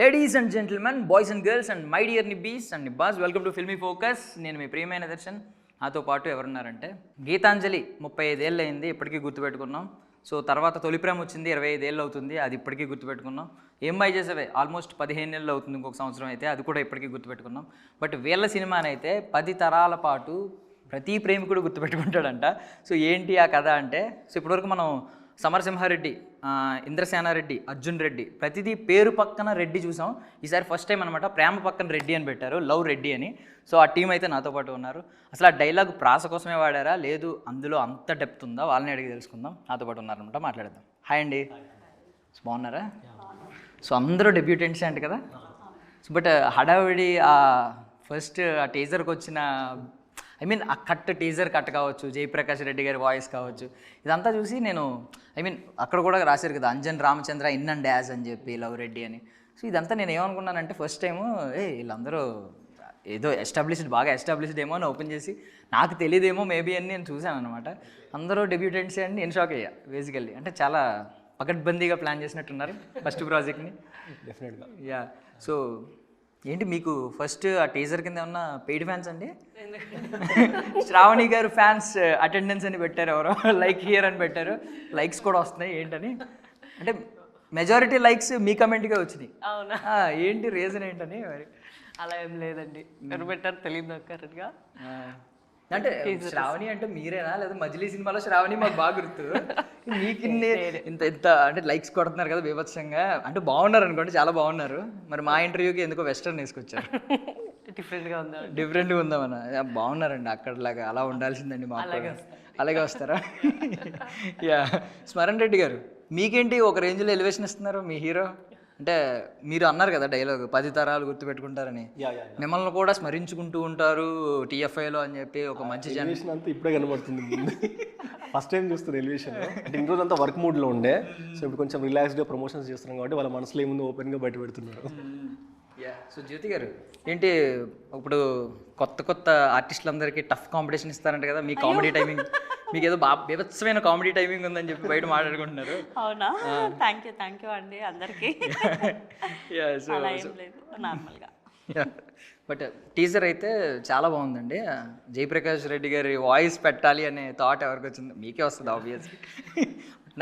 Ladies and gentlemen, boys and girls and my dear నిబ్బీస్ and నిబ్బాస్, welcome to Filmy Focus. నేను మీ ప్రియమైన దర్శన్. నాతో పాటు ఎవరున్నారంటే గీతాంజలి 35 ఏళ్ళు అయింది, ఇప్పటికీ గుర్తుపెట్టుకున్నాం. సో తర్వాత తొలి ప్రేమ వచ్చింది, 25 ఏళ్ళు అవుతుంది, అది ఇప్పటికీ గుర్తుపెట్టుకున్నాం. ఏం బై చేసేవే ఆల్మోస్ట్ 15 ఏళ్ళు అవుతుంది, ఇంకొక సంవత్సరం అయితే, అది కూడా ఇప్పటికీ గుర్తుపెట్టుకున్నాం. బట్ వీళ్ళ సినిమానైతే 10 తరాల పాటు ప్రతి ప్రేమికుడు గుర్తుపెట్టుకుంటాడంట. సో ఏంటి ఆ కథ అంటే, సో ఇప్పటివరకు మనం సమరసింహారెడ్డి, ఇంద్రసేనారెడ్డి, అర్జున్ రెడ్డి, ప్రతిదీ పేరు పక్కన రెడ్డి చూసాం. ఈసారి ఫస్ట్ టైం అనమాట ప్రేమ పక్కన రెడ్డి అని పెట్టారు, లవ్ రెడ్డి అని. సో ఆ టీం అయితే నాతో పాటు ఉన్నారు. అసలు ఆ డైలాగ్ ప్రాస కోసమే వాడారా, లేదు అందులో అంత డెప్త్ ఉందా, వాళ్ళని అడిగి తెలుసుకుందాం. నాతో పాటు ఉన్నారనమాట, మాట్లాడదాం. హాయ్ అండి, బాగున్నారా? సో అందరూ డెబ్యూటెంట్సే అంట కదా. సో బట్ హడావిడి ఫస్ట్ ఆ టీజర్కి వచ్చిన ఆ టీజర్ కట్ కావచ్చు, జయప్రకాష్ రెడ్డి గారి వాయిస్ కావచ్చు, ఇదంతా చూసి నేను అక్కడ కూడా రాశారు కదా, Anjan Ramachandra in and as అని చెప్పి లవ్ రెడ్డి అని. సో ఇదంతా నేను ఏమనుకున్నానంటే ఫస్ట్ టైము వీళ్ళందరూ ఏదో బాగా ఎస్టాబ్లిష్డ్ ఏమో అని ఓపెన్ చేసి, నాకు తెలియదేమో మేబీ అని నేను చూశాను అనమాట. అందరూ డెబ్యూటెంట్సే అండి. నేను షాక్ అయ్యా బేసికల్లీ. అంటే చాలా పకడ్బందీగా ప్లాన్ చేసినట్టున్నారు ఫస్ట్ ప్రాజెక్ట్ని. డెఫినెట్గా. యా. సో ఏంటి మీకు ఫస్ట్ ఆ టీజర్ కింద ఏమన్నా పెయిడ్ ఫ్యాన్స్ అండి? శ్రావణి గారు ఫ్యాన్స్ అటెండెన్స్ అని పెట్టారు, ఎవరో లైక్ హియర్ అని పెట్టారు, లైక్స్ కూడా వస్తున్నాయి ఏంటని. అంటే మెజారిటీ లైక్స్ మీ కమెంట్గా వచ్చినాయి. అవునా? ఏంటి రీజన్ ఏంటని మరి? అలా ఏం లేదండి, ఎవరు పెట్టారు తెలియదు నాకు కరెక్ట్గా. అంటే శ్రావణి అంటే మీరేనా, లేదా మజిలీ సినిమాలో శ్రావణి మాకు బాగా గుర్తు. మీకు ఇంత ఇంత అంటే లైక్స్ కొడుతున్నారు కదా బీభత్సంగా. అంటే బాగున్నారు అనుకోండి, చాలా బాగున్నారు. మరి మా ఇంటర్వ్యూకి ఎందుకో వెస్టర్న్ వేసుకొచ్చారు. డిఫరెంట్గా ఉందామన్న. బాగున్నారండి, అక్కడలాగా అలా ఉండాల్సిందండి మాకు. అలాగే వస్తారా? యా. స్మరణ్ రెడ్డి గారు, మీకేంటి ఒక రేంజ్లో ఎలివేషన్ ఇస్తున్నారు మీ హీరో? అంటే మీరు అన్నారు కదా డైలాగ్ 10 తరాలు గుర్తుపెట్టుకుంటారని, మిమ్మల్ని కూడా స్మరించుకుంటూ ఉంటారు టీఎఫ్ఐలో అని చెప్పి ఒక మంచి జనరేషన్ అంతా ఇప్పుడే కనబడుతుంది. ఫస్ట్ టైం చూస్తారు ఎలివేషన్. అంటే ఇన్ని రోజు అంతా వర్క్ మూడ్లో ఉండే, సో ఇప్పుడు కొంచెం రిలాక్స్డ్గా ప్రమోషన్స్ చేస్తున్నాం కాబట్టి వాళ్ళ మనసులో ఏముందో ఓపెన్గా బయట పెడుతున్నారు. యా. సో జ్యోతి గారు ఏంటి, ఇప్పుడు కొత్త ఆర్టిస్టులందరికీ టఫ్ కాంపిటీషన్ ఇస్తారంట కదా, మీ కామెడీ టైమింగ్, మీకు ఏదో బాగా బీభత్సమైన కామెడీ టైమింగ్ ఉందని చెప్పి బయట మాట్లాడుకుంటున్నారు. అవునా? థ్యాంక్ యూ అండి అందరికీ. నార్మల్గా. బట్ టీజర్ అయితే చాలా బాగుందండి. జయప్రకాష్ రెడ్డి గారి వాయిస్ పెట్టాలి అనే థాట్ ఎవరికి వచ్చింది? మీకే వస్తుంది ఆబ్వియస్లీ.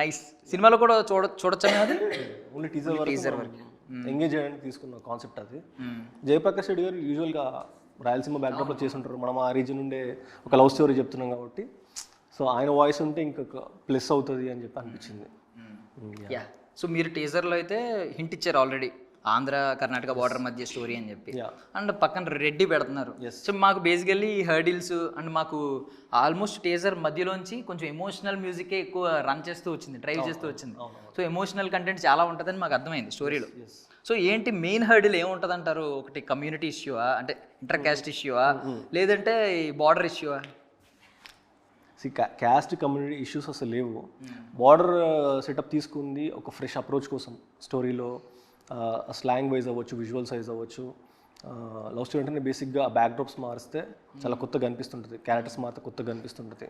నైస్. సినిమాలో కూడా చూడొచ్చు అది. ఓన్లీ టీజర్ వరకు ఎంగేజ్ చేయడానికి తీసుకున్న కాన్సెప్ట్ అది. జయప్రకాష్ రెడ్డి గారు యూజువల్గా రాయలసీమ బ్యాక్డ్రాప్లో చేస్తుంటారు. మనం ఆ రీజన్ నుండే ఒక లవ్ స్టోరీ చెప్తున్నాం కాబట్టి, సో ఆయన వాయిస్ ఉంటే ఇంకొక ప్లస్ అవుతుంది అని చెప్పి అనిపించింది. యా. సో మీరు టీజర్లో అయితే హింట్ ఇచ్చారు ఆల్రెడీ, ఆంధ్ర కర్ణాటక బార్డర్ మధ్య స్టోరీ అని చెప్పి. అండ్ పక్కన రెడ్డి పెడుతున్నారు. సో మాకు బేసికల్లీ హర్డిల్స్ అండ్ మాకు ఆల్మోస్ట్ టీజర్ మధ్యలోంచి కొంచెం ఎమోషనల్ మ్యూజికే ఎక్కువ రన్ చేస్తూ వచ్చింది, డ్రైవ్ చేస్తూ వచ్చింది. సో ఎమోషనల్ కంటెంట్ చాలా ఉంటుందని మాకు అర్థమైంది స్టోరీలో. సో ఏంటి మెయిన్ హర్డిల్ ఏముంటుంది అంటారు? ఒకటి కమ్యూనిటీ ఇష్యూవా, అంటే ఇంటర్ క్యాస్ట్ ఇష్యూవా, లేదంటే ఈ బార్డర్ ఇష్యూవా? క్యాస్ట్ కమ్యూనిటీ ఇష్యూస్ అసలు లేవు. బార్డర్ సెటప్ తీసుకుంది ఒక ఫ్రెష్ అప్రోచ్ కోసం. స్టోరీలో స్లాంగ్ వైజ్ అవ్వచ్చు, విజువల్స్ వైజ్ అవ్వచ్చు. లవ్ స్టోరీ అంటే బేసిక్గా ఆ బ్యాక్డ్రాప్స్ మారిస్తే చాలా కొత్తగా అనిపిస్తుంటుంది, క్యారెక్టర్స్ మారితే కొత్తగా అనిపిస్తుంటుంది.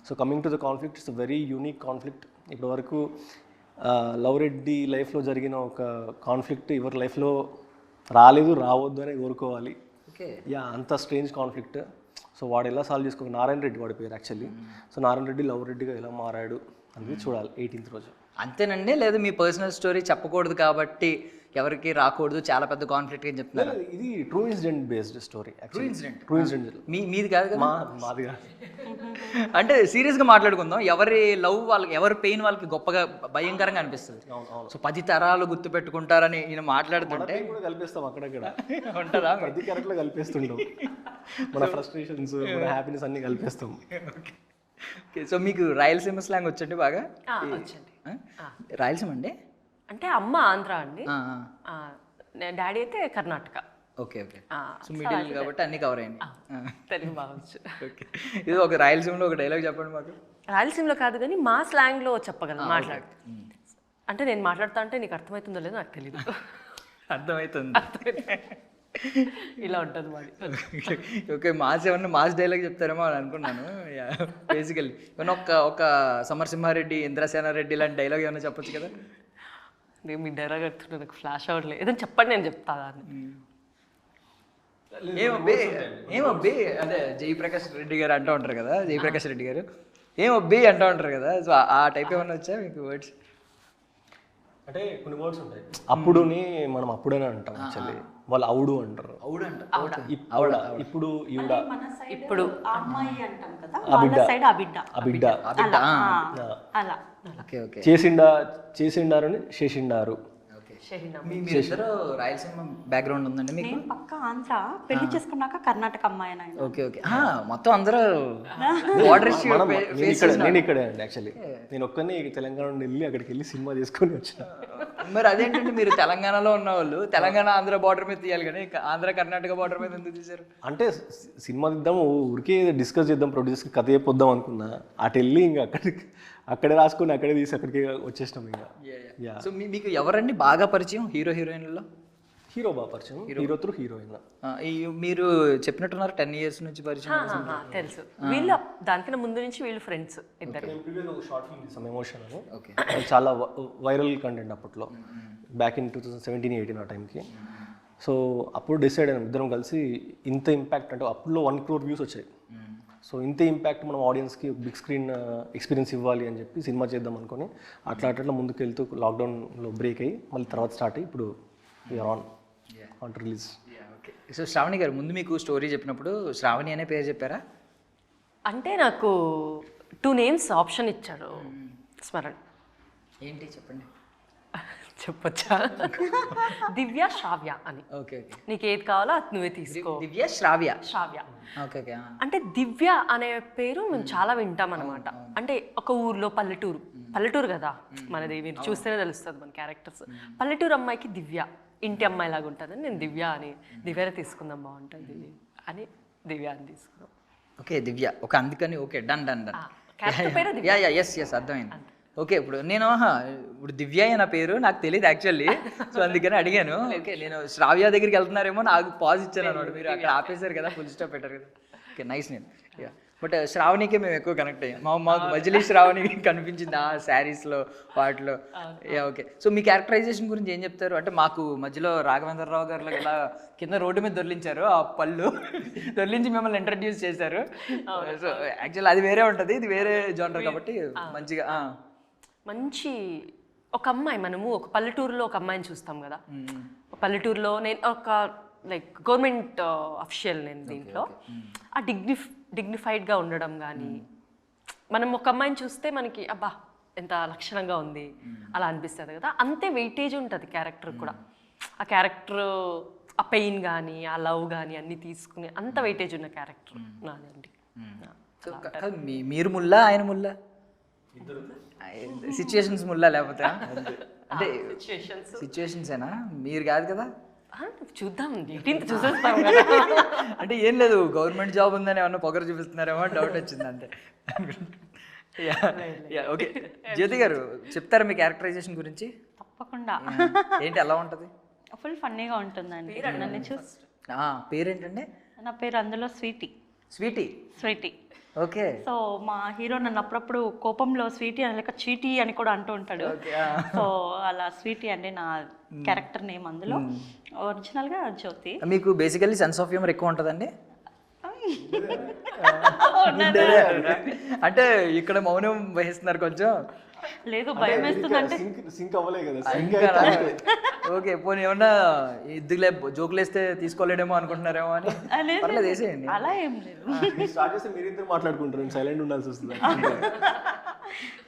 So coming to the conflict, it's very unique conflict. ఇప్పటి వరకు లవ్ రెడ్డి లైఫ్లో జరిగిన ఒక కాన్ఫ్లిక్ట్ ఎవరి లైఫ్లో రాలేదు, రావద్దు అని కోరుకోవాలి. యా, అంత స్ట్రేంజ్ కాన్ఫ్లిక్ట్. సో వాడు ఎలా సాల్వ్ చేసుకోవాలి? నారాయణ రెడ్డి వాడి పేరు actually. So Narayana Reddy love రెడ్డిగా ఎలా మారాడు అనేది చూడాలి 18th రోజు. అంతేనండి, లేదు మీ పర్సనల్ స్టోరీ చెప్పకూడదు కాబట్టి ఎవరికి రాకూడదు, చాలా పెద్ద కాన్ఫ్లిక్ట్ అని చెప్తున్నారు. ఇది true incident based story. True incident మీది కాదు కదా? మాది కాదు. అంటే సీరియస్గా మాట్లాడుకుందాం, ఎవరి లవ్ వాళ్ళకి, ఎవరి పెయిన్ వాళ్ళకి గొప్పగా భయంకరంగా అనిపిస్తుంది. సో 10 తరాలు గుర్తు పెట్టుకుంటారని నేను మాట్లాడుతుంటే కలిపేస్తాం అక్కడక్కడ ఉంటుందా? ప్రతి క్యారెక్టర్లో కలిపేస్తుంటాం. మన ఫ్రస్ట్రేషన్స్, మన హ్యాపీనెస్ అన్ని కలిపేస్తాం. ఓకే. సో మీకు రాయలసీమ స్లాంగ్ వచ్చండి బాగా? రాయలసీమ అండి అంటే అమ్మ ఆంధ్ర అండి, డాడీ అయితే కర్ణాటక. ఓకే. సో మిడిల్ కాబట్టి అన్ని కవర్ అయ్యింది. తెలుగు బాగొచ్చు. ఓకే. ఇది ఒక రాయలసీమలో ఒక డైలాగ్ చెప్పండి మాకు. రాయలసీమలో కాదు కానీ మా స్లాంగ్లో చెప్పగలను, మాట్లాడుతూ. అంటే నేను మాట్లాడుతా అంటే నీకు అర్థమవుతుందో లేదో నాకు తెలియదు. అర్థమవుతుంది. ఇలా ఉంటుంది మరి. ఓకే. మాస్ డైలాగ్ చెప్తారేమో అని అనుకున్నాను. బేసికల్లీ ఏమన్నా ఒక సమరసింహారెడ్డి, ఇంద్రసేనారెడ్డి లాంటి డైలాగ్ ఏమైనా చెప్పొచ్చు కదా? నేను మీ డైలాగ్ కడుతున్నా, నాకు ఫ్లాష్ అవ్వట్లేదు. ఏదైనా చెప్పండి, నేను చెప్తా దాన్ని. ఏమబ్బి అదే జయప్రకాష్ రెడ్డి గారు అంటూ ఉంటారు కదా, జయప్రకాష్ రెడ్డి గారు ఏమబ్బి అంటూ ఉంటారు కదా, సో ఆ టైప్ ఏమన్నా వచ్చా మీకు వర్డ్స్? అంటే కొన్ని వర్డ్స్ ఉంటాయి. అప్పుడుని మనం అప్పుడనే అంటాం యాక్చువల్లీ, వాళ్ళు అవుడు అంటారు. ఇప్పుడు ఈవిడ, ఇప్పుడు అమ్మాయి అంటాం కదా, వాళ్ళ సైడ్ అబిడ్డ. అబిడ్డ, అలా ఓకే ఓకే. చేసిండారని చేసిండారు. మీరిద్దరు రాయలసీమ బ్యాక్గ్రౌండ్ ఉందండి మీకు? నేను పక్క ఆంధ్ర, పెళ్లి చేసుకున్నాక కర్ణాటక అమ్మాయి అని ఆయన. Okay okay. మొత్తం అందరూ బార్డర్ నేను ఇక్కడే అండి యాక్చువల్లీ. నేను ఒక్కనే తెలంగాణ నుండి వెళ్ళి అక్కడికి వెళ్ళి సినిమా చేసుకొని వచ్చిన. మరి అదేంటంటే మీరు తెలంగాణలో ఉన్న వాళ్ళు తెలంగాణ ఆంధ్ర బార్డర్ మీద తీయాలి కానీ ఆంధ్ర కర్ణాటక బార్డర్ మీద ఎందుకు తీశారు? అంటే సినిమా తీద్దాము, ఊరికే డిస్కస్ చేద్దాం, ప్రొడ్యూసర్కి కథ చెప్పొద్దాం అనుకున్నా. అటు వెళ్ళి ఇంకా అక్కడే రాసుకొని అక్కడే తీసి అక్కడికి వచ్చేసినాం ఇంకా. సో మీకు ఎవరండి బాగా పరిచయం హీరో హీరోయిన్లలో? హీరో బాగా పరిచయం, హీరో త్రూ హీరోయిన్. మీరు చెప్పినట్టున్నారు 10 years నుంచి పరిచయం. తెలుసు, వీళ్ళు దానికన్నా ముందు నుంచి వీళ్ళు ఫ్రెండ్స్ ఇద్దరు. షార్ట్ ఫిల్మ్ తీసాం, ఎమోషన్ అని. చాలా వైరల్ కంటెంట్ అప్పట్లో, బ్యాక్ ఇన్ 2017-18 ఆ టైంకి. సో అప్పుడు డిసైడ్ అయినాం ఇద్దరం కలిసి, ఇంత ఇంపాక్ట్ అంటే అప్పుడులో 1 crore views వచ్చాయి. సో ఇంత ఇంపాక్ట్ మనం ఆడియన్స్కి బిగ్ స్క్రీన్ ఎక్స్పీరియన్స్ ఇవ్వాలి అని చెప్పి సినిమా చేద్దాం అనుకొని అట్లా ముందుకు వెళ్తూ లాక్డౌన్లో బ్రేక్ అయ్యి మళ్ళీ తర్వాత స్టార్ట్ అయ్యి ఇప్పుడు we're on to release. Okay. So Sravani గారు, ముందు మీకు స్టోరీ చెప్పినప్పుడు శ్రావణి అనే పేరు చెప్పారా? అంటే నాకు 2 names ఆప్షన్ ఇచ్చాడు స్మరణ్. ఏంటి చెప్పండి. చెప్పొచ్చా? దివ్య, శ్రావ్య అని. Okay okay. నీకు ఏది కావాలో అది నువ్వే తీసుకో. దివ్య, శ్రావ్య. శ్రావ్య. Okay okay. అంటే దివ్య అనే పేరు మేము చాలా వింటాం అనమాట. అంటే ఒక ఊర్లో పల్లెటూరు కదా మనది, మీరు చూస్తేనే తెలుస్తుంది మన క్యారెక్టర్స్. పల్లెటూరు అమ్మాయికి దివ్య ఇంటి అమ్మాయి లాగా ఉంటుందని నేను దివ్య అని, దివ్యనే తీసుకుందాం బాగుంటుంది అని దివ్య అని తీసుకున్నాం. ఓకే దివ్య. ఒక అందుకని okay done done done. Character పేరు దివ్య. ఎస్ అర్థమైంది. ఓకే. ఇప్పుడు నేను ఇప్పుడు దివ్య అన్న పేరు నాకు తెలియదు యాక్చువల్లీ, సో అందుకని అడిగాను. ఓకే, నేను శ్రావ్య దగ్గరికి వెళ్తున్నారేమో నాకు పాజ్ ఇచ్చాను అనమాట. మీరు అక్కడ ఆపేశారు కదా, ఫుల్ స్టాప్ పెట్టారు కదా. Okay nice. నేను బట్ శ్రావణికే మేము ఎక్కువ కనెక్ట్ అయ్యాం. మాకు మజిలీ శ్రావణి కనిపించింది ఆ శారీస్లో వాటిలో. ఓకే. సో మీ క్యారెక్టరైజేషన్ గురించి ఏం చెప్తారు? అంటే మాకు మధ్యలో రాఘవేంద్రరావు గారు ఇలా కింద రోడ్డు మీద దొర్లించారు, ఆ పళ్ళు దొర్లించి మిమ్మల్ని ఇంట్రడ్యూస్ చేశారు. సో యాక్చువల్లీ అది వేరే ఉంటుంది, ఇది వేరే జానర్ కాబట్టి మంచిగా మంచి ఒక అమ్మాయి, మనము ఒక పల్లెటూరులో ఒక అమ్మాయిని చూస్తాం కదా. పల్లెటూరులో నేను ఒక లైక్ గవర్నమెంట్ అఫీషియల్, నేను దీంట్లో ఆ డిగ్నిఫైడ్గా ఉండడం కానీ, మనం ఒక అమ్మాయిని చూస్తే మనకి అబ్బా ఎంత లక్షణంగా ఉంది అలా అనిపిస్తుంది కదా. అంతే వెయిటేజ్ ఉంటుంది క్యారెక్టర్ కూడా. ఆ క్యారెక్టర్ ఆ పెయిన్ కానీ ఆ లవ్ కానీ అన్నీ తీసుకుని అంత వెయిటేజ్ ఉన్న క్యారెక్టర్ నాదండి. మీరు ముల్లా, ఆయన ముల్లా? సిచ్యుయేషన్స్ ముల్లా లేకపోతే అంటే సిచ్యుయేషన్సేనా? మీరు కాదు కదా. చూద్దాం, 18th చూసేస్తాం కదా. అంటే ఏం లేదు, గవర్నమెంట్ జాబ్ ఉందని ఏమన్నా పొగరు చూపిస్తున్నారేమో డౌట్ వచ్చింది అంతే. ఓకే. జ్యోతి గారు చెప్తారా మీ క్యారెక్టరైజేషన్ గురించి? తప్పకుండా. ఏంటి ఎలా ఉంటుంది? ఫుల్ ఫన్నీగా ఉంటుందండి. నన్ను చూసి పేరేంటండి? నా పేరు అందులో స్వీటీ. స్వీటీ. ఓకే. సో మా హీరో నన్ను అప్పుడప్పుడు కోపంలో స్వీటీ అని లేక చీటీ అని కూడా అంటూ ఉంటాడు. సో అలా స్వీటీ అంటే నా క్యారెక్టర్ నేమ్. అందులో ఒరిజినల్గా జ్యోతి. మీకు బేసికల్లీ సెన్స్ ఆఫ్ హ్యూమర్ ఎక్కువ ఉంటుందండి? అంటే ఇక్కడ మౌనం వహిస్తున్నారు కొంచెం. లేదు, భయం వేస్తుందంటే సింక్ అవ్వలే కదా. ఓకే, పోనీ ఏమన్నా ఇద్దులే జోకులు వేస్తే తీసుకోలేడేమో అనుకుంటున్నారేమో అని. పర్లేదు వేసేయండి. అలా ఏం లేదు. స్టార్ట్ చేస్తే మీరిద్దరు మాట్లాడుకుంటారు, సైలెంట్ ఉండాల్సి వస్తుంది.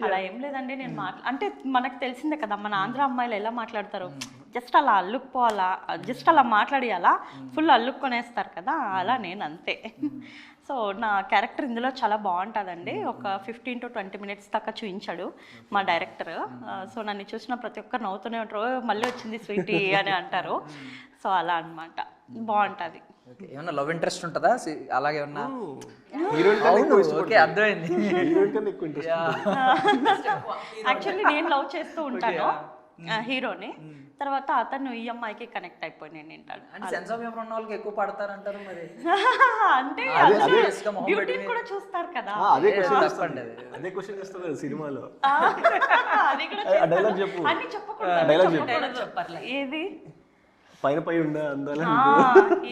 అలా ఏం లేదండి. నేను అంటే మనకు తెలిసిందే కదా మన ఆంధ్ర అమ్మాయిలు ఎలా మాట్లాడతారు. జస్ట్ అలా అల్లుకుపోవాలా, జస్ట్ అలా మాట్లాడియాలా, ఫుల్ అల్లుక్కొనేస్తారు కదా, అలా నేను అంతే. సో నా క్యారెక్టర్ ఇందులో చాలా బాగుంటుందండి. ఒక 15 to 20 minutes దాకా చూపించాడు మా డైరెక్టర్. సో నన్ను చూసిన ప్రతి ఒక్కరు నవ్వుతూనే ఉంటారు, మళ్ళీ వచ్చింది స్వీటీ అని అంటారు. సో అలా అనమాట, బాగుంటుంది. ఏమన్నా లవ్ ఇంట్రెస్ట్ ఉంటుందా అలాగే ఉన్నా? ఓకే, అర్థమైంది. యాక్చువల్లీ నేను లవ్ చేస్తూ ఉంటాను, హీరోని. తర్వాత అతను ఈ అమ్మాయికి కనెక్ట్ అయిపోయి నేను వింటాడు. అంటే సెన్స్ ఆఫ్ హ్యూమర్ ఉన్న వాళ్ళకి ఎక్కువ పడతారంటారు మరి. అంటే serious గా మొహం బ్యూటీ కూడా చూస్తారు కదా. అదే క్వశ్చన్ తప్పండి అది. అదే క్వశ్చన్ చేస్తారు కదా సినిమాలో. అది కూడా ఆ డైలాగ్ చెప్పు. అన్ని చెప్పకూడదు. డైలాగ్ చెప్పు. ఏది పైన పై ఉండే అందాల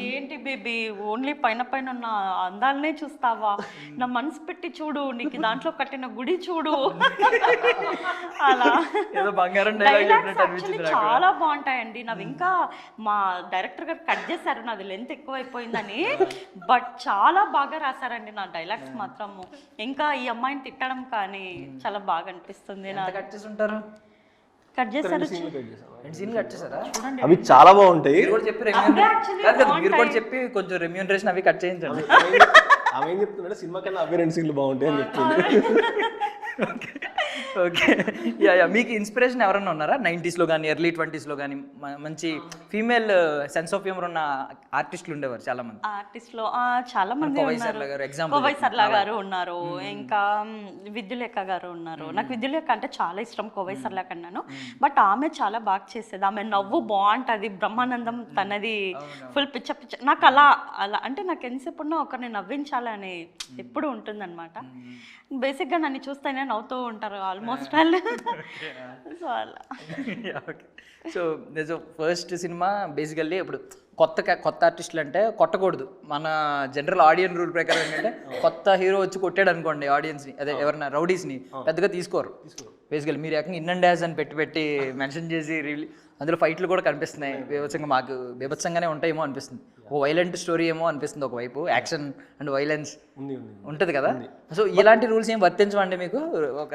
ఏంటి బేబీ ఓన్లీ పైన పైన ఉన్న అందాలనే చూస్తావా, నా మనసు పెట్టి చూడు, నీకు దాంట్లో కట్టిన గుడి చూడు. అలా ఏదో బంగారం డైలాగ్ డైలాగ్స్ చెప్పినట్టు యాక్చువల్లీ అనిపించింది. చాలా బాగుంటాయండి. నావి ఇంకా మా డైరెక్టర్ గారు కట్ చేశారు నాది లెంత్ ఎక్కువైపోయిందని, బట్ చాలా బాగా రాశారండి నా డైలాగ్స్ మాత్రము. ఇంకా ఈ అమ్మాయిని తిట్టడం కానీ చాలా బాగా అనిపిస్తుంది. నా కట్ చేసి ఉంటారు. కట్ చేశారు. సీన్ కట్ చేశారా? అవి చాలా బాగుంటాయి. మీరు కూడా చెప్పి మీరు కూడా చెప్పి కొంచెం రెమ్యూనరేషన్ అవి కట్ చేయించండి. ఆమె ఏం చెప్తుందంటే సినిమా కన్నా అవే 2 సీన్లు బాగుంటాయి అని చెప్తుంది. ఓకే యా మీకు ఇన్స్పిరేషన్ ఎవరన్నా ఉన్నారా 90s లో కానీ ఎర్లీ 20s లో కానీ మంచి ఫీమేల్ సెన్స్ ఆఫ్ హ్యూమర్ ఉన్న ఆర్టిస్టులు ఉండేవారు చాలా మంది. ఆర్టిస్ట్ లో చాలా మంది ఉన్నారు. కోవై సర్లా గారు ఉన్నారు, ఇంకా విద్యులేఖ గారు ఉన్నారు. నాకు విద్యులేఖ అంటే చాలా ఇష్టం కోవై సర్లా కన్నాను. బట్ ఆమె చాలా బాగా చేసేది. ఆమె నవ్వు బాగుంటది. బ్రహ్మానందం తనది ఫుల్ పిచ్చ పిచ్చ. నాకు అలా అలా అంటే నాకు ఎంతసేపు ఉన్నా ఒకరిని నవ్వించాలని ఎప్పుడు ఉంటుందన్నమాట. బేసిక్గా నన్ను చూస్తేనే నవ్వుతూ ఉంటారు ఆల్మోస్ట్ వాళ్ళు. సో అలా. సో ఫస్ట్ సినిమా బేసికల్లీ ఇప్పుడు కొత్త ఆర్టిస్టులు అంటే కొట్టకూడదు. మన జనరల్ ఆడియన్స్ రూల్ ప్రకారం ఏంటంటే కొత్త హీరో వచ్చి కొట్టాడు అనుకోండి ఆడియన్స్ని, అదే ఎవరైనా రౌడీస్ని పెద్దగా తీసుకోరు. బేసికల్లీ మీరు ఏకంగా ఇన్ అండ్ డాష్ అని పెట్టి మెన్షన్ చేసి అందులో ఫైట్లు కూడా కనిపిస్తున్నాయి. బీభత్సంగా మాకు బీభత్సంగానే ఉంటాయేమో అనిపిస్తుంది. ఒక వైలెంట్ స్టోరీ ఏమో అనిపిస్తుంది ఒకవైపు, యాక్షన్ అండ్ వైలెన్స్ ఉంటుంది కదా. సో ఇలాంటి రూల్స్ ఏం వర్తించమండి మీకు? ఒక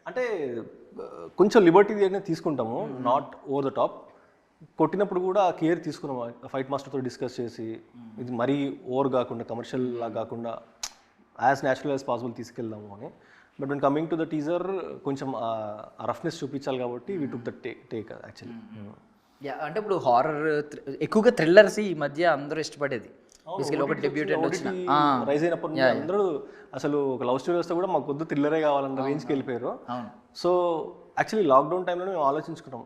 అంటే కొంచెం లిబర్టీ అనేది తీసుకుంటాము, నాట్ ఓవర్ ద టాప్. కొట్టినప్పుడు కూడా కేర్ తీసుకున్నాము ఫైట్ మాస్టర్తో డిస్కస్ చేసి, ఇది మరీ ఓవర్ కాకుండా కమర్షియల్ లా కాకుండా యాజ్ న్యాచురల్ యాజ్ పాసిబుల్ తీసుకెళ్దాము అని. But when coming to the teaser కొంచెం రఫ్నెస్ చూపించాలి కాబట్టి we took the take actually. అంటే ఇప్పుడు హారర్ ఎక్కువగా థ్రిల్లర్స్ ఈ మధ్య అందరూ ఇష్టపడేది. ఒక డెబ్యూటెంట్ వచ్చిన రైజ్ అయినప్పటి నుంచి అందరూ అసలు ఒక లవ్ స్టోరీ వస్తే కూడా మాకు కొద్ది థ్రిల్లరే కావాలన్న రేంజ్కి వెళ్ళిపోయారు. సో యాక్చువల్లీ లాక్డౌన్ టైంలో మేము ఆలోచించుకున్నాం,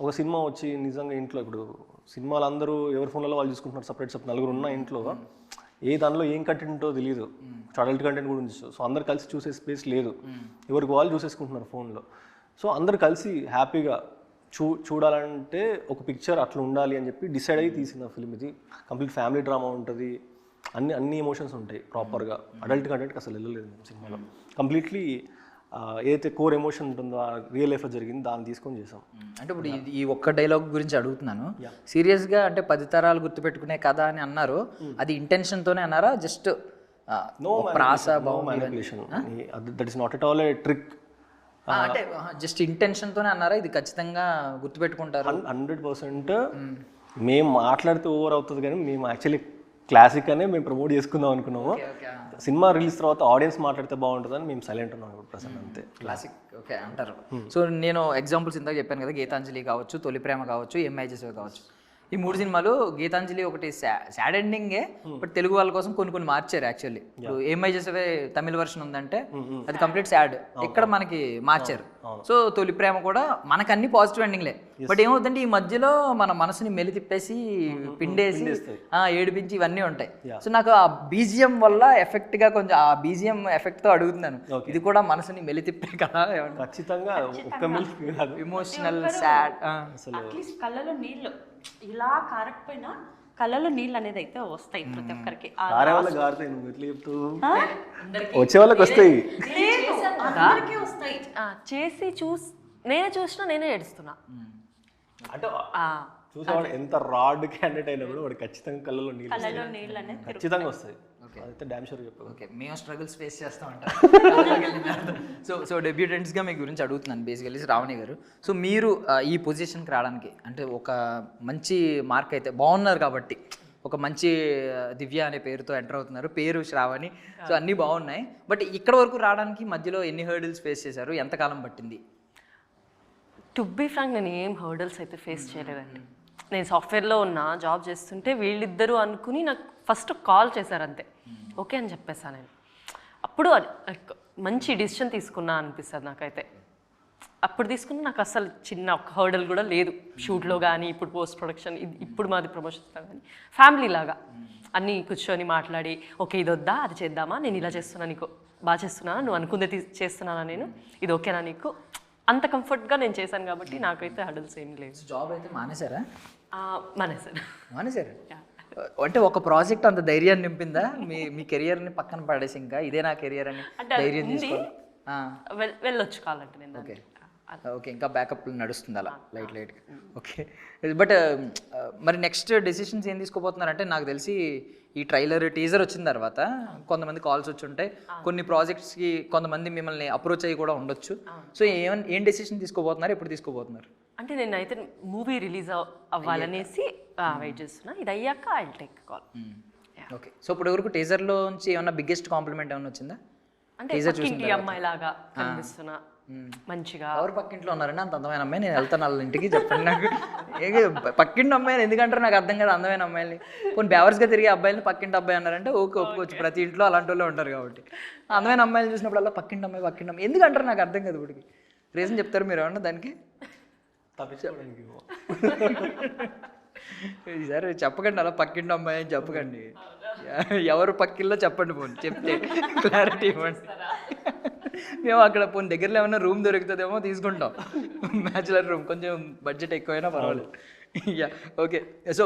ఒక సినిమా వచ్చి నిజంగా ఇంట్లో ఇప్పుడు సినిమాలు అందరూ ఎవరి ఫోన్లలో వాళ్ళు చూసుకుంటున్నారు, సపరేట్ నలుగురు ఉన్న ఇంట్లో ఏ దానిలో ఏం కంటెంట్ ఉంటో తెలియదు, అడల్ట్ కంటెంట్ కూడా ఉంది. సో అందరు కలిసి చూసే స్పేస్ లేదు, ఎవరికి వాళ్ళు చూసేసుకుంటున్నారు ఫోన్లో. సో అందరు కలిసి హ్యాపీగా చూడాలంటే ఒక పిక్చర్ అట్లా ఉండాలి అని చెప్పి డిసైడ్ అయ్యి తీసిన ఫిల్మ్ ఇది. కంప్లీట్ ఫ్యామిలీ డ్రామా ఉంటుంది, అన్ని ఎమోషన్స్ ఉంటాయి ప్రాపర్గా. అడల్ట్ కంటెంట్కి అసలు వెళ్ళలేదు సినిమాలో. కంప్లీట్లీ ఏదైతే కోర్ ఎమోషన్ ఉంటుందో రియల్ లైఫ్లో జరిగింది దాన్ని తీసుకొని చేసాం. అంటే ఇప్పుడు ఈ ఒక్క డైలాగ్ గురించి అడుగుతున్నాను సీరియస్గా. అంటే 10 తరాలు గుర్తుపెట్టుకునే కథ అని అన్నారు, అది ఇంటెన్షన్తోనే అన్నారా? జస్ట్ ప్రాస manipulation, that is not at all A trick. అంటే జస్ట్ ఇంటెన్షన్తోనే అన్నారా ఇది ఖచ్చితంగా గుర్తుపెట్టుకుంటారు? 100% మేము మాట్లాడితే ఓవర్ అవుతుంది, కానీ మేము యాక్చువల్లీ క్లాసిక్ అనే మేము ప్రమోట్ చేసుకుందాం అనుకున్నాము. సినిమా రిలీజ్ తర్వాత ఆడియన్స్ మాట్లాడితే బాగుంటుందని మేము సైలెంట్ ఉన్నాం ఇప్పుడు ప్రెసెంట్, అంతే. క్లాసిక్ ఓకే అంటారు. సో నేను ఎగ్జాంపుల్స్ ఇందాక చెప్పాను కదా, గీతాంజలి కావచ్చు, తొలి ప్రేమ కావచ్చు, ఎంఐ చేసేవి కావచ్చు. ఈ 3 సినిమాలు గీతాంజలి ఒకటి సాడ్ ఎండింగే, బట్ తెలుగు వాళ్ళ కోసం కొన్ని మార్చారు యాక్చువల్లీ. ఇప్పుడు ఏమై చేసేవే తమిళ వర్షన్ ఉందంటే అది కంప్లీట్ సాడ్, ఇక్కడ మనకి మార్చారు. సో తొలి ప్రేమ కూడా మనకు అన్ని పాజిటివ్ ఎండింగ్లే, బట్ ఏమవుతుందంటే ఈ మధ్యలో మన మనసుని మెలి తిప్పేసి పిండేసి ఏడిపించి ఇవన్నీ ఉంటాయి. సో నాకు ఆ బీజిఎం వల్ల ఎఫెక్ట్ గా కొంచెం ఆ బీజిఎం ఎఫెక్ట్ తో అడుగుతున్నాను, ఇది కూడా మనసుని మెలి తిప్పే కదా? ఖచ్చితంగా ఎమోషనల్ సాడ్, అట్లీస్ట్ కళ్ళలో నీళ్ళు ఇలా కారకపోయినా కళ్ళలో నీళ్ళు అనేది అయితే వస్తాయి ప్రతి ఒక్కరికి. వచ్చే వాళ్ళకి వస్తాయి, వస్తాయి. చేసి నేనే చూసినా నేనే ఏడుస్తున్నా. అంటే చూసేవాడు ఎంత రాడ్ క్యాండిడేట్ అయినా కూడా వాడు ఖచ్చితంగా కళ్ళలో నీళ్ళు అనేది ఖచ్చితంగా వస్తాయి. అదైతే డామ్ షూర్ చెప్పాను. ఓకే, మేము స్ట్రగుల్స్ ఫేస్ చేస్తూ ఉంటాం. సో డెబ్యూటెంట్స్గా మీ గురించి అడుగుతున్నాను బేసికల్లీ శ్రావణి గారు. సో మీరు ఈ పొజిషన్కి రావడానికి అంటే ఒక మంచి మార్క్ అయితే బాగున్నారు కాబట్టి, ఒక మంచి దివ్య అనే పేరుతో ఎంటర్ అవుతున్నారు, పేరు శ్రావణి, సో అన్నీ బాగున్నాయి. బట్ ఇక్కడ వరకు రావడానికి మధ్యలో ఎన్ని హర్డిల్స్ ఫేస్ చేశారు, ఎంతకాలం పట్టింది? టు బీ ఫ్రాంక్, నేను ఏం హర్డల్స్ అయితే ఫేస్ చేయలేదండి. నేను సాఫ్ట్వేర్లో ఉన్నా, జాబ్ చేస్తుంటే వీళ్ళిద్దరూ అనుకుని నాకు ఫస్ట్ కాల్ చేశారు, అంతే. ఓకే అని చెప్పేసాను నేను. అప్పుడు మంచి డిసిషన్ తీసుకున్నా అనిపిస్తుంది నాకైతే. అప్పుడు తీసుకున్న నాకు అసలు చిన్న ఒక హర్డల్ కూడా లేదు షూట్లో కానీ ఇప్పుడు పోస్ట్ ప్రొడక్షన్ ఇప్పుడు మాది ప్రమోషన్స్ కానీ ఫ్యామిలీ లాగా అన్నీ కూర్చొని మాట్లాడి ఓకే ఇది వద్దా అది చేద్దామా నేను ఇలా చేస్తున్నా నీకు బాగా చేస్తున్నా నువ్వు అనుకుందే చేస్తున్నానా నేను ఇది ఓకేనా నీకు అంత కంఫర్ట్గా నేను చేశాను కాబట్టి నాకైతే హర్డల్స్ ఏం లేవు. జాబ్ అయితే మానేశారా? మానేసాను. మానేశారు అంటే ఒక ప్రాజెక్ట్ అంత ధైర్యాన్ని నింపిందా మీ కెరియర్ని పక్కన పడేసి ఇంకా ఇదే నా కెరియర్ అని ధైర్యం తీసుకోవాలి? వెళ్ళొచ్చు కావాలంటే నేను. ఓకే ఓకే ఇంకా బ్యాకప్ నడుస్తుంది అలా లైట్గా. ఓకే బట్ మరి నెక్స్ట్ డెసిషన్స్ ఏం తీసుకోబోతున్నారంటే నాకు తెలిసి ఈ ట్రైలర్ టీజర్ వచ్చిన తర్వాత కొంతమంది కాల్స్ వచ్చి ఉంటాయి, కొన్ని ప్రాజెక్ట్స్కి కొంతమంది మిమ్మల్ని అప్రోచ్ అయ్యి కూడా ఉండొచ్చు. సో ఏం డెసిషన్ తీసుకోబోతున్నారు, ఎప్పుడు తీసుకోబోతున్నారు? అంటే నేను అయితే మూవీ రిలీజ్ అవ్వాలనేసి వెయిట్ చేస్తున్నా. ఇది అయ్యాక I take call. Okay so ఇప్పుడు వరకు టీజర్లోంచి ఏమన్నా బిగ్గెస్ట్ కాంప్లిమెంట్ ఏమైనా వచ్చిందా? అంటే పక్కింటి అమ్మాయి లాగా కనిపిస్తున్నా మంచిగా. ఎవరు పక్కింట్లో ఉన్నారండి అంత అందమైన అమ్మాయి? నేను వెళ్తాను వాళ్ళ ఇంటికి, చెప్పండి నాకు. పక్కింటి అమ్మాయిని ఎందుకంటారు నాకు అర్థం కాదు. అందమైన అమ్మాయిని కొన్ని బేవర్స్గా తిరిగే అబ్బాయిని పక్కింటి అబ్బాయి అన్నారంటే ఓకే ఒప్పుకోవచ్చు, ప్రతి ఇంట్లో అలాంటి వాళ్ళు ఉంటారు కాబట్టి. అందమైన అమ్మాయిని చూసినప్పుడల్లా పక్కింటి అమ్మాయి ఎందుకంటారు నాకు అర్థం కాదు. ఇప్పటికి రీజన్ చెప్తారు మీరు ఏమన్నా దానికి? సరే చెప్పకండి అలా పక్కింటి అమ్మాయి అని చెప్పకండి. ఎవరు పక్కిల్లో చెప్పండి పోనీ, చెప్తే క్లారిటీ ఇవ్వండి. మేము అక్కడ పోనీ దగ్గరలో ఏమైనా రూమ్ దొరుకుతుందేమో తీసుకుంటాం, బ్యాచులర్ రూమ్, కొంచెం బడ్జెట్ ఎక్కువైనా పర్వాలేదు. యా ఓకే సో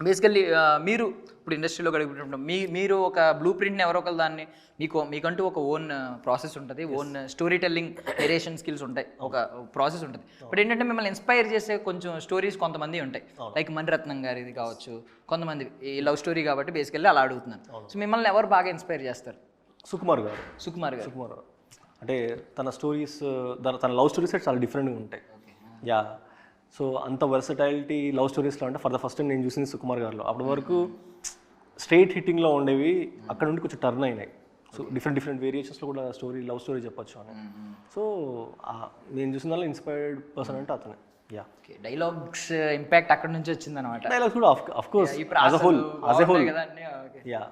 బేసికల్లీ మీరు ఇప్పుడు ఇండస్ట్రీలో గడిపినప్పుడు మీరు ఒక బ్లూ ప్రింట్ని ఎవరో ఒకరు దాన్ని మీకంటూ ఒక ఓన్ ప్రాసెస్ ఉంటుంది, own story telling narration skills ఉంటాయి, ఒక ప్రాసెస్ ఉంటుంది. బట్ ఏంటంటే మిమ్మల్ని ఇన్స్పైర్ చేసే కొంచెం స్టోరీస్ కొంతమంది ఉంటాయి, లైక్ మణిరత్నం గారిది కావచ్చు, కొంతమంది ఈ లవ్ స్టోరీ కాబట్టి బేసికల్లీ అలా అడుగుతున్నాను. సో మిమ్మల్ని ఎవరు బాగా ఇన్స్పైర్ చేస్తారు? సుకుమార్ గారు. అంటే తన స్టోరీస్, తన లవ్ స్టోరీస్ చాలా డిఫరెంట్గా ఉంటాయి. యా సో అంత వర్సటైలిటీ లవ్ స్టోరీస్లో అంటే ఫర్ ద ఫస్ట్ టైం నేను చూసింది సుకుమార్ గారిలో. అప్పటి వరకు స్ట్రైట్ హిట్టింగ్లో ఉండేవి, అక్కడ నుండి కొంచెం టర్న్ అయినాయి. సో డిఫరెంట్ వేరియేషన్స్లో కూడా లవ్ స్టోరీ చెప్పొచ్చు అని. సో నేను చూసిన దానిలో ఇన్స్పైర్డ్ పర్సన్ అంటే అతనే. యా డైలాగ్స్ ఇంపాక్ట్ అక్కడ నుంచి వచ్చింది అనమాట. డైలాగ్స్ కూడా of course as a whole. Yeah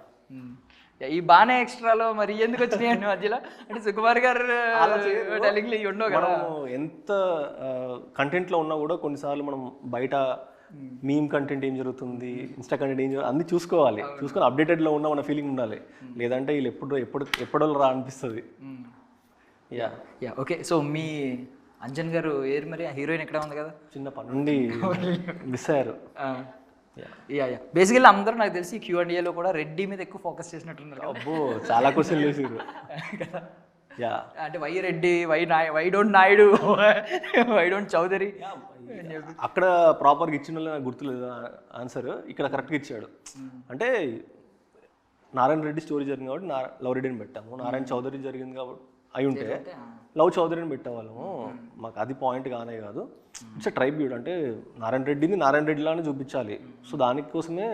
ఈ బానే ఎక్స్ట్రాలో మరి ఎందుకు వచ్చినాయండి మధ్యలో? అంటే సుకుమార్ గారు టెలింగ్లు ఇవి ఉండవు కదా. ఎంత కంటెంట్లో ఉన్నా కూడా కొన్నిసార్లు మనం బయట మీమ్ కంటెంట్ ఏం జరుగుతుంది, ఇన్స్టా కంటెంట్ ఏం జరుగుతుంది అన్ని చూసుకొని అప్డేటెడ్లో ఉన్న మన ఫీలింగ్ ఉండాలి. లేదంటే వీళ్ళు ఎప్పుడో రా అనిపిస్తుంది. యా ఓకే సో మీ అంజన్ గారు ఏరు మరి హీరోయిన్ ఎక్కడ ఉంది కదా, చిన్నప్పటి నుండి మిస్ అయ్యారు. బేసికల్లీ అందరూ నాకు తెలిసి Q&Aలో కూడా రెడ్డి మీద ఎక్కువ ఫోకస్ చేసినట్టున్నారు. అబ్బో చాలా క్వశ్చన్లు వేసారు. యా అంటే why Reddy, why don't Naidu, why don't Chowdary. అక్కడ ప్రాపర్గా ఇచ్చిన వాళ్ళు నాకు గుర్తులేదు ఆన్సర్, ఇక్కడ కరెక్ట్గా ఇచ్చాడు. అంటే నారాయణ రెడ్డి స్టోరీ జరిగింది కాబట్టి లవ్ రెడ్డిని పెట్టాము, నారాయణ చౌదరి జరిగింది కాబట్టి అయి ఉంటే లవ్ చౌదరిని పెట్టేవాళ్ళము. మాకు అది పాయింట్ కానే కాదు. ఇట్స్ ట్రైబ్యూట్, అంటే నారాయణ రెడ్డి లానే చూపించాలి. సో దానికోసమే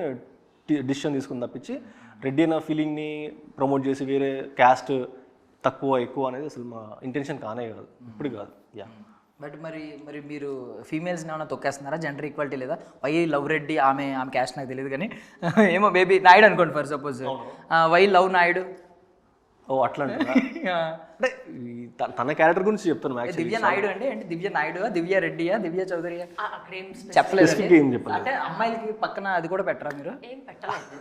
డిసిషన్ తీసుకుని తప్పించి రెడ్డి అన్న ఫీలింగ్ని ప్రమోట్ చేసి వేరే క్యాస్ట్ తక్కువ ఎక్కువ అనేది అసలు మా ఇంటెన్షన్ కానే కాదు, ఇప్పుడు కాదు. యా బట్ మరి మీరు ఫీమేల్స్ని ఏమైనా తొక్కేస్తున్నారా? జెండర్ ఈక్వాలిటీ లేదా? వై లవ్ రెడ్డి, ఆమె క్యాస్ట్ నాకు తెలియదు కానీ ఏమో బేబీ నాయుడు అనుకోండి for suppose, why love Naidu. ఓ అట్లా అంటే తన క్యారెక్టర్ గురించి చెప్తాను. దివ్య నాయుడు అంటే దివ్య నాయుడు, దివ్య రెడ్డియా, దివ్య చౌదరియా చెప్పలేదు. అంటే అమ్మాయిలకి పక్కన అది కూడా పెట్టరా మీరు? ఏం పెట్టలేదు.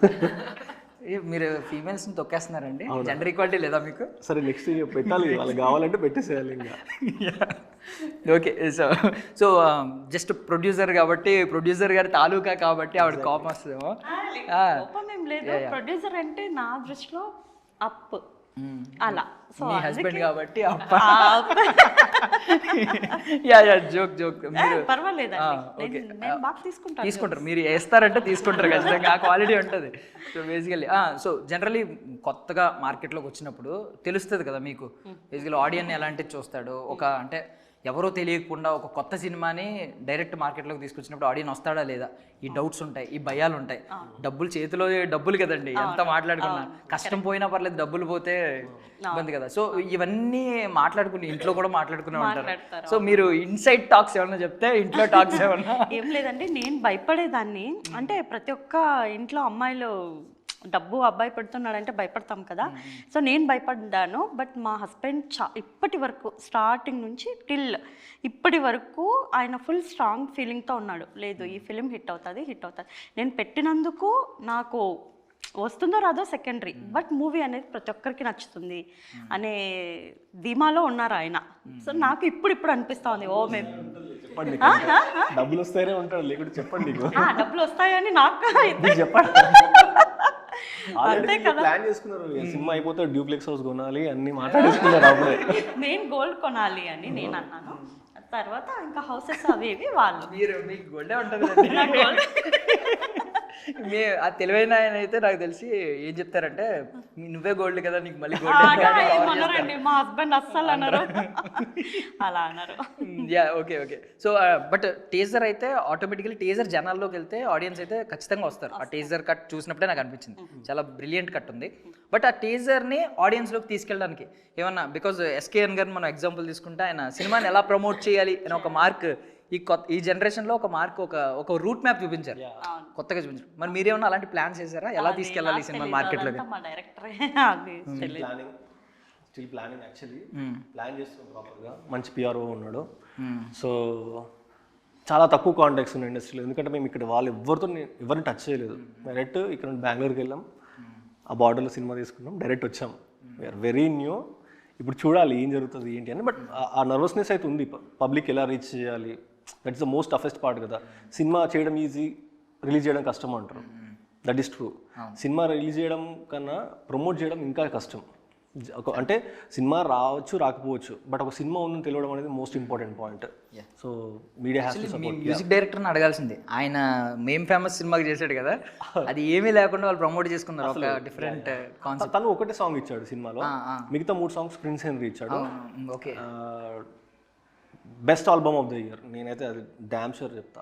మీరు ఫీమేల్స్ని తొక్కేస్తున్నారండి, జెండర్ ఈక్వాలిటీ లేదా మీకు? సరే నెక్స్ట్ పెట్టాలి, వాళ్ళకి కావాలంటే పెట్టేసేయాలి ఇంకా. ఓకే సో జస్ట్ ప్రొడ్యూసర్ కాబట్టి, ప్రొడ్యూసర్ గారి తాలూకా కాబట్టి ఆవిడ కోపం వస్తుందేమో. కోపం ఏం లేదు, ప్రొడ్యూసర్ అంటే నా దృష్టిలో అప్ అలా. సో మీ హస్బెండ్ కాబట్టి జోక్ మీరు పర్వాలేదండి, నేను బాగా తీసుకుంటారు. మీరు వేస్తారంటే తీసుకుంటారు ఖచ్చితంగా, ఆ క్వాలిటీ ఉంటుంది. సో బేసికలీ సో జనరలీ కొత్తగా మార్కెట్లోకి వచ్చినప్పుడు తెలుస్తుంది కదా మీకు, బేసికలీ ఆడియన్ ఎలాంటిది చూస్తాడు. ఒక అంటే ఎవరో తెలియకుండా ఒక కొత్త సినిమాని డైరెక్ట్ మార్కెట్లోకి తీసుకొచ్చినప్పుడు ఆడియన్ వస్తాడా లేదా, ఈ డౌట్స్ ఉంటాయి, ఈ భయాలు ఉంటాయి. డబ్బులు చేతిలో డబ్బులు కదండి, ఎంత మాట్లాడుకున్నా కష్టం పోయినా పర్లేదు, డబ్బులు పోతే ఇబ్బంది కదా. సో ఇవన్నీ మాట్లాడుకుని ఇంట్లో కూడా మాట్లాడుకునే ఉంటారు. సో మీరు ఇన్సైడ్ టాక్స్ ఏమన్నా చెప్తే, ఇంట్లో టాక్స్ ఏమన్నా? ఏం లేదండి, నేను భయపడేదాన్ని. అంటే ప్రతి ఒక్క ఇంట్లో అమ్మాయిలు డబ్బు అబ్బాయి పెడుతున్నాడంటే భయపడతాం కదా. సో నేను భయపడ్డాను. బట్ మా హస్బెండ్ ఇప్పటి వరకు స్టార్టింగ్ నుంచి టిల్ ఇప్పటి వరకు ఆయన ఫుల్ స్ట్రాంగ్ ఫీలింగ్తో ఉన్నాడు. లేదు ఈ ఫిలిం హిట్ అవుతుంది. నేను పెట్టినందుకు నాకు వస్తుందో రాదో సెకండరీ, బట్ మూవీ అనేది ప్రతి ఒక్కరికి నచ్చుతుంది అనే ధీమాలో ఉన్నారు ఆయన. సో నాకు ఇప్పుడు అనిపిస్తా ఉంది ఓ మేము చెప్పండి, డబ్బులు వస్తాయనే ఉంటాడు లేకుంటే చెప్పండి, డబ్బులు వస్తాయని నాకు చెప్పండి. అంతే కదా, ప్లాన్ చేసుకున్నారు సినిమా అయిపోతే డ్యూప్లెక్స్ హౌస్ కొనాలి అన్ని మాట్లాడేసుకున్నారు అప్పుడే. నేను గోల్డ్ కొనాలి అని నేను అన్నాను. తర్వాత ఇంకా హౌసెస్ అవి ఇవి వాళ్ళు మీకు గోల్డే ఉంటుంది. ఆ తెలివైన ఆయన అయితే నాకు తెలిసి ఏం చెప్తారంటే నువ్వే గోల్డ్ కదా నీకు మళ్ళీ అన్నారండి. మా హస్బెండ్ అస్సలు అన్నారు, అలా అన్నారు. Yeah okay. So but teaser అయితే ఆటోమేటికలీ టీజర్ జనాల్లోకి వెళ్తే ఆడియన్స్ అయితే ఖచ్చితంగా వస్తారు. ఆ టీజర్ కట్ చూసినప్పుడే నాకు అనిపించింది చాలా బ్రిలియంట్ కట్ ఉంది. బట్ ఆ టీజర్ని ఆడియన్స్లోకి తీసుకెళ్ళడానికి ఏమన్నా, బికాజ్ ఎస్కేఎన్ గారిని మనం ఎగ్జాంపుల్ తీసుకుంటే ఆయన సినిమాని ఎలా ప్రమోట్ చేయాలి అని ఒక మార్క్ ఈ జనరేషన్లో ఒక మార్క్ ఒక రూట్ మ్యాప్ చూపించారు, కొత్తగా చూపించారు. మరి మీరేమన్నా అలాంటి ప్లాన్స్ చేశారా, ఎలా తీసుకెళ్ళాలి ఈ సినిమా మార్కెట్లోకి? మా డైరెక్టరే స్టిల్ ప్లానింగ్ యాక్చువల్లీ ప్లాన్ చేస్తున్నాం ప్రాపర్గా. మంచి పిఆర్ఓ ఉన్నాడు. సో చాలా తక్కువ కాంటాక్ట్స్ ఉన్నాయి ఇండస్ట్రీలో, ఎందుకంటే మేము ఇక్కడ వాళ్ళు ఎవరిని టచ్ చేయలేదు. డైరెక్ట్ ఇక్కడ నుండి బెంగళూరుకి వెళ్ళాం, ఆ బార్డర్లో సినిమా తీసుకున్నాం, డైరెక్ట్ వచ్చాం. We're very new. ఇప్పుడు చూడాలి ఏం జరుగుతుంది ఏంటి అని. బట్ ఆ నర్వస్నెస్ అయితే ఉంది, పబ్లిక్ ఎలా రీచ్ చేయాలి, that is the most toughest part కదా. సినిమా చేయడం ఈజీ, రిలీజ్ చేయడం కష్టం అంటారు. That is true. Cinema release చేయడం కన్నా ప్రమోట్ చేయడం ఇంకా కష్టం. అంటే సినిమా రావచ్చు రాకపోవచ్చు, బట్ ఒక సినిమా ఉందని తెలియడం అనేది most important point. So media has to support. Music డైరెక్టర్ని అడగాల్సింది, ఆయన మేం ఫేమస్ సినిమాకి చేశాడు కదా, అది ఏమీ లేకుండా వాళ్ళు ప్రమోట్ చేసుకున్నారు ఒక డిఫరెంట్ కాన్సెప్ట్. తను ఒకటే సాంగ్ ఇచ్చాడు సినిమాలో, మిగతా 3 సాంగ్స్ ప్రిన్స్ హెన్రీ ఇచ్చాడు. Okay, best album of the year నేనైతే అది డామ్ షూర్ చెప్తా.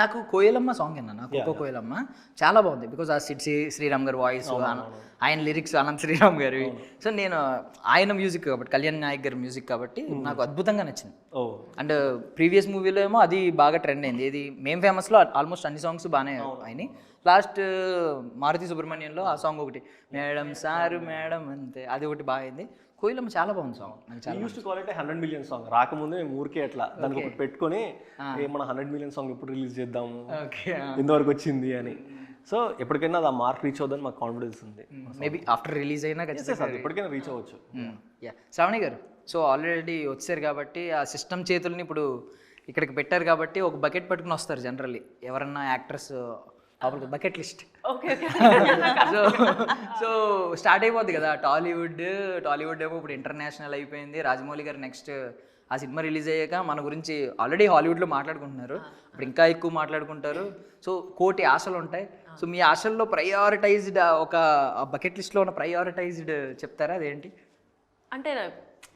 నాకు కోయలమ్మ సాంగ్ అన్నా, నాకు కోయలమ్మ చాలా బాగుంది. బికాజ్ ఆ సిడ్ శ్రీరామ్ గారి వాయిస్, ఆయన లిరిక్స్ అనంత్ శ్రీరామ్ గారి. సో నేను ఆయన మ్యూజిక్ కాబట్టి, కళ్యాణ్ నాయక్ గారి మ్యూజిక్ కాబట్టి నాకు అద్భుతంగా నచ్చింది. అండ్ ప్రీవియస్ మూవీలో ఏమో అది బాగా ట్రెండ్ అయింది. ఇది మేం ఫేమస్లో ఆల్మోస్ట్ అన్ని సాంగ్స్ బాగానే అయినాయి. లాస్ట్ మారుతి సుబ్రహ్మణ్యంలో ఆ సాంగ్ ఒకటి, మేడం సారు మేడం అంతే, అది ఒకటి బాగా అయింది. కోయిలమ్మ చాలా బాగుంది సాంగ్. నాకు చాలా use to call it 100 million song. రాకముందే మేము ఊరికే అట్లా దానికి ఒకటి పెట్టుకొని మన 100 million సాంగ్ ఎప్పుడు రిలీజ్ చేద్దాము, ఇంతవరకు వచ్చింది అని. సో ఎప్పటికైనా అది ఆ మార్క్ రీచ్ అవుతుందని మాకు కాన్ఫిడెన్స్ ఉంది. మేబీ ఆఫ్టర్ రిలీజ్ అయినా ఖచ్చితంగా ఎప్పటికైనా రీచ్ అవ్వచ్చు. శ్రావణి గారు, సో ఆల్రెడీ వచ్చారు కాబట్టి ఆ సిస్టమ్ చేతుల్ని ఇప్పుడు ఇక్కడికి పెట్టారు కాబట్టి ఒక బకెట్ పట్టుకుని వస్తారు జనరల్లీ ఎవరన్నా actors, bucket list. So start అయిపోద్ది కదా టాలీవుడ్ ఏమో ఇప్పుడు ఇంటర్నేషనల్ అయిపోయింది. రాజమౌళి గారు నెక్స్ట్ ఆ సినిమా రిలీజ్ అయ్యాక మన గురించి ఆల్రెడీ హాలీవుడ్లో మాట్లాడుకుంటున్నారు, ఇప్పుడు ఇంకా ఎక్కువ మాట్లాడుకుంటారు. సో కోటి ఆశలు ఉంటాయి. సో మీ ఆశల్లో ప్రయారిటైజ్డ్ ఒక బకెట్ లిస్ట్లో ఉన్న ప్రయారిటైజ్డ్ చెప్తారా, అదేంటి? అంటే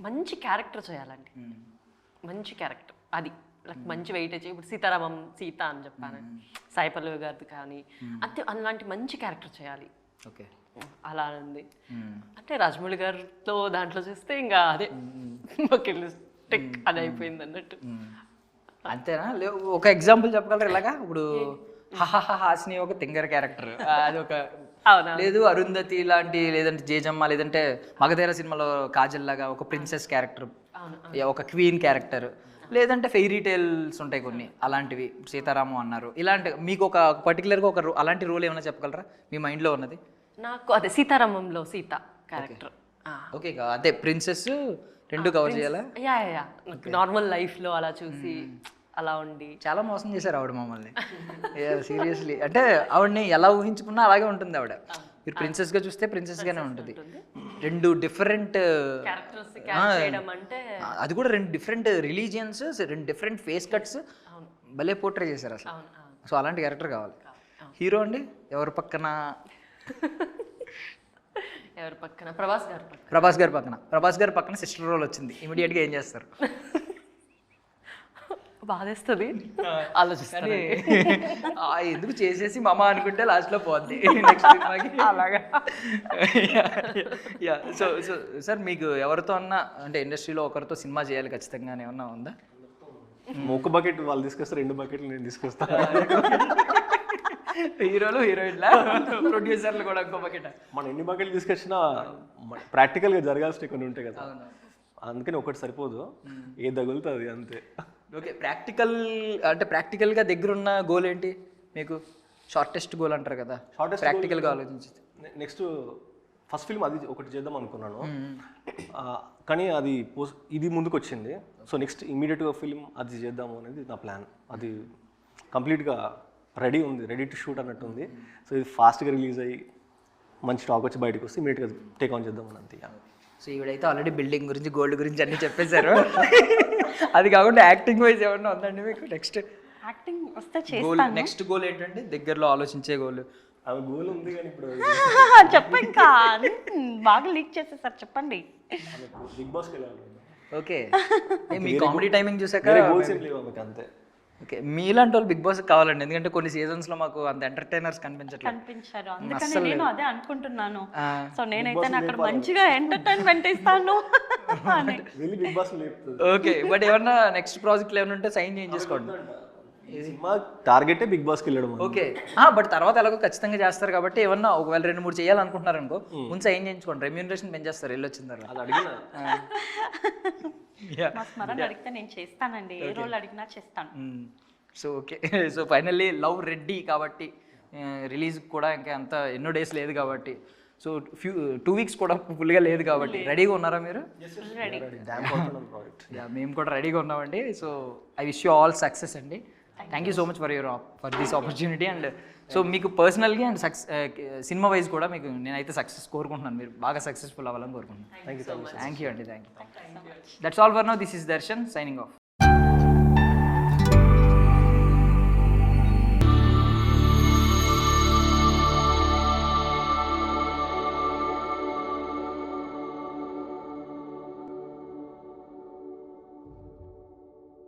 మంచి క్యారెక్టర్ చేయాలండి, మంచి క్యారెక్టర్. అది లైక్ మంచి వెయిటేజ్. ఇప్పుడు సీతారామం సీత అని చెప్పాను, సాయి పల్లవి గారిది కానీ అంతే, అలాంటి మంచి క్యారెక్టర్ చేయాలి. ఓకే, అలా ఉంది. అంటే రాజమౌళి గారితో దాంట్లో చూస్తే ఇంకా అదే బకెట్ లిస్ట్ టిక్ అది అయిపోయింది అన్నట్టు. అంతేనా? ఒక ఎగ్జాంపుల్ చెప్పగలరు ఇలాగా? ఇప్పుడు హాస్ని ఒక తింగర్ క్యారెక్టర్, అది ఒక, లేదు అరుంధతి లాంటి, లేదంటే జేజమ్మ, లేదంటే మగధీర సినిమాలో కాజల్ లాగా ఒక ప్రిన్సెస్ క్యారెక్టర్, ఒక క్వీన్ క్యారెక్టర్, లేదంటే ఫెయిరీ టేల్స్ ఉంటాయి కొన్ని అలాంటివి, సీతారామం అన్నారు. ఇలాంటి మీకు ఒక పర్టికులర్గా ఒక అలాంటి రోల్ ఏమైనా చెప్పగలరా మీ మైండ్లో ఉన్నది? నాకు అదే సీతారామంలో సీత క్యారెక్టర్. ఓకే, అదే ప్రిన్సెస్ రెండు కవర్ చేయాలా? యా నార్మల్ లైఫ్లో అలా చూసి అలా ఉండి. చాలా మోసం చేశారు ఆవిడ మమ్మల్ని, సీరియస్లీ. అంటే ఆవిడని ఎలా ఊహించుకున్నా అలాగే ఉంటుంది ఆవిడ. మీరు ప్రిన్సెస్గా చూస్తే ప్రిన్సెస్గానే ఉంటుంది. 2 డిఫరెంట్ క్యారెక్టర్స్ చేయడం అంటే, అది కూడా 2 different religions, 2 different face cuts, భలే పోర్ట్రే చేశారు అసలు. సో అలాంటి క్యారెక్టర్ కావాలి. హీరో అండి ఎవరి పక్కన? ఎవరి పక్కన? ప్రభాస్ గారి పక్కన. ప్రభాస్ గారి పక్కన సిస్టర్ రోల్ వచ్చింది, ఇమీడియట్గా ఏం చేస్తారు? బాధేస్తుంది ఆలోచిస్తాను. ఎందుకు చేసేసి మామ అనుకుంటే లాస్ట్లో పోద్ది నెక్స్ట్ సినిమాకి అలాగా. యా, సో సార్ మీకు ఎవరితో అన్నా అంటే ఇండస్ట్రీలో ఒకరితో సినిమా చేయాలి ఖచ్చితంగా ఏమన్నా ఉందా? ఒక బకెట్ వాళ్ళు తీసుకొస్తారు, 2 బకెట్లు నేను తీసుకొస్తాను. హీరోలు హీరోయిన్లా ప్రొడ్యూసర్లు కూడా ఇంకో బకెట్. మనం ఎన్ని బకెట్లు తీసుకొచ్చినా ప్రాక్టికల్గా జరగాల్సిన కొన్ని ఉంటాయి కదా, అందుకని ఒకటి సరిపోదు, ఏ తగులుతుంది అంతే. ఓకే, ప్రాక్టికల్ అంటే ప్రాక్టికల్గా దగ్గరున్న గోల్ ఏంటి మీకు? షార్టెస్ట్ గోల్ అంటారు కదా, ప్రాక్టికల్గా ఆలోచించి. నెక్స్ట్ ఫస్ట్ ఫిల్మ్ అది ఒకటి చేద్దాం అనుకున్నాను, కానీ అది ఇది ముందుకు వచ్చింది. సో నెక్స్ట్ ఇమీడియట్గా ఫిల్మ్ అది చేద్దాము అనేది నా ప్లాన్. అది కంప్లీట్గా రెడీ టు షూట్ అన్నట్టు ఉంది. సో ఇది ఫాస్ట్గా రిలీజ్ అయ్యి మంచి టాక్ వచ్చి బయటకు వస్తే ఇమీడియట్గా టేక్ ఆన్ చేద్దాం అని అంతే. సో ఈవిడైతే ఆల్రెడీ బిల్డింగ్ గురించి గోల్డ్ గురించి అన్నీ చెప్పేశారు. అది కాకుండా యాక్టింగ్ వైజ్ ఏమన్నా ఉందండి మీకు నెక్స్ట్? యాక్టింగ్ వస్తే గోల్, చేస్తాను. నెక్స్ట్ గోల్ ఏంటంటే దగ్గరలో ఆలోచించే గోల్? అవి గోల్ ఉంది కానీ ఇప్పుడు చెప్ప ఇంకా బాగా లీక్ చేసేసారు, చెప్పండి. బిగ్ బాస్కి వెళ్ళాలి. ఓకే, మీ కామెడీ టైమింగ్ చూసాక గోల్స్ ఏం లేవు మీకు అంతే. ఓకే, మీలాంటి వాళ్ళు బిగ్ బాస్ కావాలండి, ఎందుకంటే కొన్ని సీజన్స్లో మాకు అంత ఎంటర్టైనర్స్ కనిపించట్లేదు. కనిపించారు, అందుకని నేను అదే అనుకుంటున్నాను. సో నేనైతే అక్కడ మంచిగా ఎంటర్టైన్మెంట్ ఇస్తాను అని. వెళ్ళి బిగ్ బాస్ లేపుతుంది. ఓకే, బట్ ఏమన్నా నెక్స్ట్ ప్రాజెక్ట్లు ఏమైనా ఉంటే సైన్ చేయించేసుకోండి. సినిమా టార్గెటే బిగ్ బాస్కి వెళ్ళడం. ఓకే, బట్ తర్వాత ఎలాగో ఖచ్చితంగా చేస్తారు కాబట్టి ఏమన్నా ఒకవేళ 2-3 చేయాలనుకుంటున్నారు అనుకో, ముందు సైన్ చేయించుకోండి, రెమ్యూనరేషన్ పెంచేస్తారు వెళ్ళొచ్చిన తర్వాత. అది అడిగిన మా స్మరణ అడిగితే నేను చేస్తానండి, ఏ రోల్ అడిగినా చేస్తాను. So okay, so finally love Reddy కాబట్టి రిలీజ్ కూడా ఇంకా అంత ఎన్నో డేస్ లేదు కాబట్టి, సో 2 వీక్స్ కూడా ఫుల్గా లేదు కాబట్టి రెడీగా ఉన్నారా మీరు? ప్రాజెక్ట్. మేము కూడా రెడీగా ఉన్నామండి. So I wish you all success అండి. Thank you so much for this opportunity. And so మీకు పర్సనల్గా అండ్ సినిమా వైజ్ కూడా మీకు నేనైతే సక్సెస్ కోరుకుంటున్నాను, మీరు బాగా సక్సెస్ఫుల్ అవ్వాలని కోరుకుంటున్నాను. థ్యాంక్ యూ అండి, thank you. That's all for now. This is Darshan signing off.